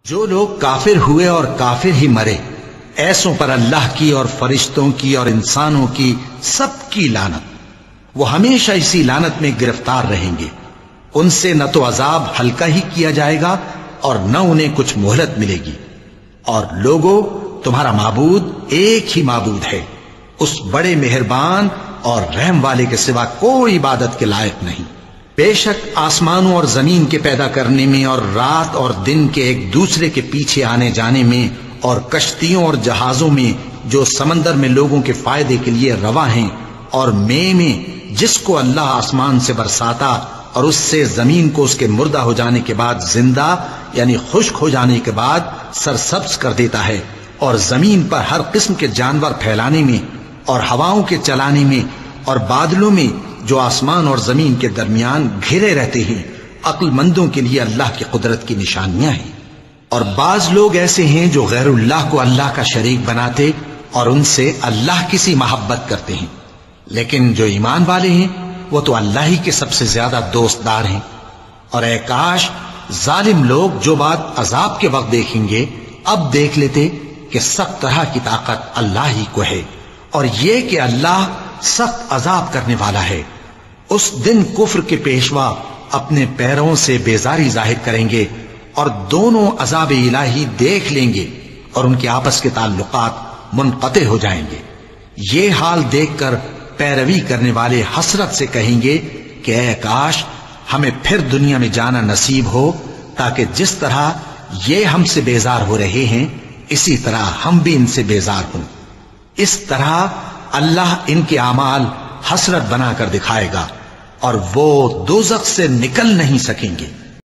جو لوگ کافر ہوئے اور کافر ہی مرے، ایسوں پر اللہ کی اور فرشتوں کی اور انسانوں کی سب کی لعنت، وہ ہمیشہ اسی لعنت میں گرفتار رہیں گے۔ ان سے نہ تو عذاب ہلکا ہی کیا جائے گا اور نہ انہیں کچھ مہلت ملے گی۔ اور لوگوں، تمہارا معبود ایک ہی معبود ہے، اس بڑے مہربان اور رحم والے کے سوا کوئی عبادت کے لائق نہیں۔ بے شک آسمانوں اور زمین کے پیدا کرنے میں اور رات اور دن کے ایک دوسرے کے پیچھے آنے جانے میں اور کشتیوں اور جہازوں میں جو سمندر میں لوگوں کے فائدے کے لیے رواں ہیں، اور میں جس کو اللہ آسمان سے برساتا اور اس سے زمین کو اس کے مردہ ہو جانے کے بعد زندہ یعنی خشک ہو جانے کے بعد سرسبز کر دیتا ہے، اور زمین پر ہر قسم کے جانور پھیلانے میں اور ہواؤں کے چلانے میں اور بادلوں میں جو آسمان اور زمین کے درمیان گھرے رہتے ہیں، عقل مندوں کے لیے اللہ کی قدرت کی نشانیاں ہیں۔ اور بعض لوگ ایسے ہیں جو غیر اللہ کو اللہ کا شریک بناتے اور ان سے اللہ کی سی محبت کرتے ہیں، لیکن جو ایمان والے ہیں وہ تو اللہ ہی کے سب سے زیادہ دوست دار ہیں۔ اور اے کاش ظالم لوگ جو بات عذاب کے وقت دیکھیں گے اب دیکھ لیتے کہ سب طرح کی طاقت اللہ ہی کو ہے، اور یہ کہ اللہ سخت عذاب کرنے والا ہے۔ اس دن کفر کے پیشوا اپنے پیروں سے بیزاری ظاہر کریں گے اور دونوں عذاب الہی دیکھ لیں گے اور ان کے آپس کے تعلقات منقطع ہو جائیں گے۔ یہ حال دیکھ کر پیروی کرنے والے حسرت سے کہیں گے کہ اے کاش ہمیں پھر دنیا میں جانا نصیب ہو، تاکہ جس طرح یہ ہم سے بیزار ہو رہے ہیں اسی طرح ہم بھی ان سے بیزار ہوں۔ اس طرح اللہ ان کے اعمال حسرت بنا کر دکھائے گا اور وہ دوزخ سے نکل نہیں سکیں گے۔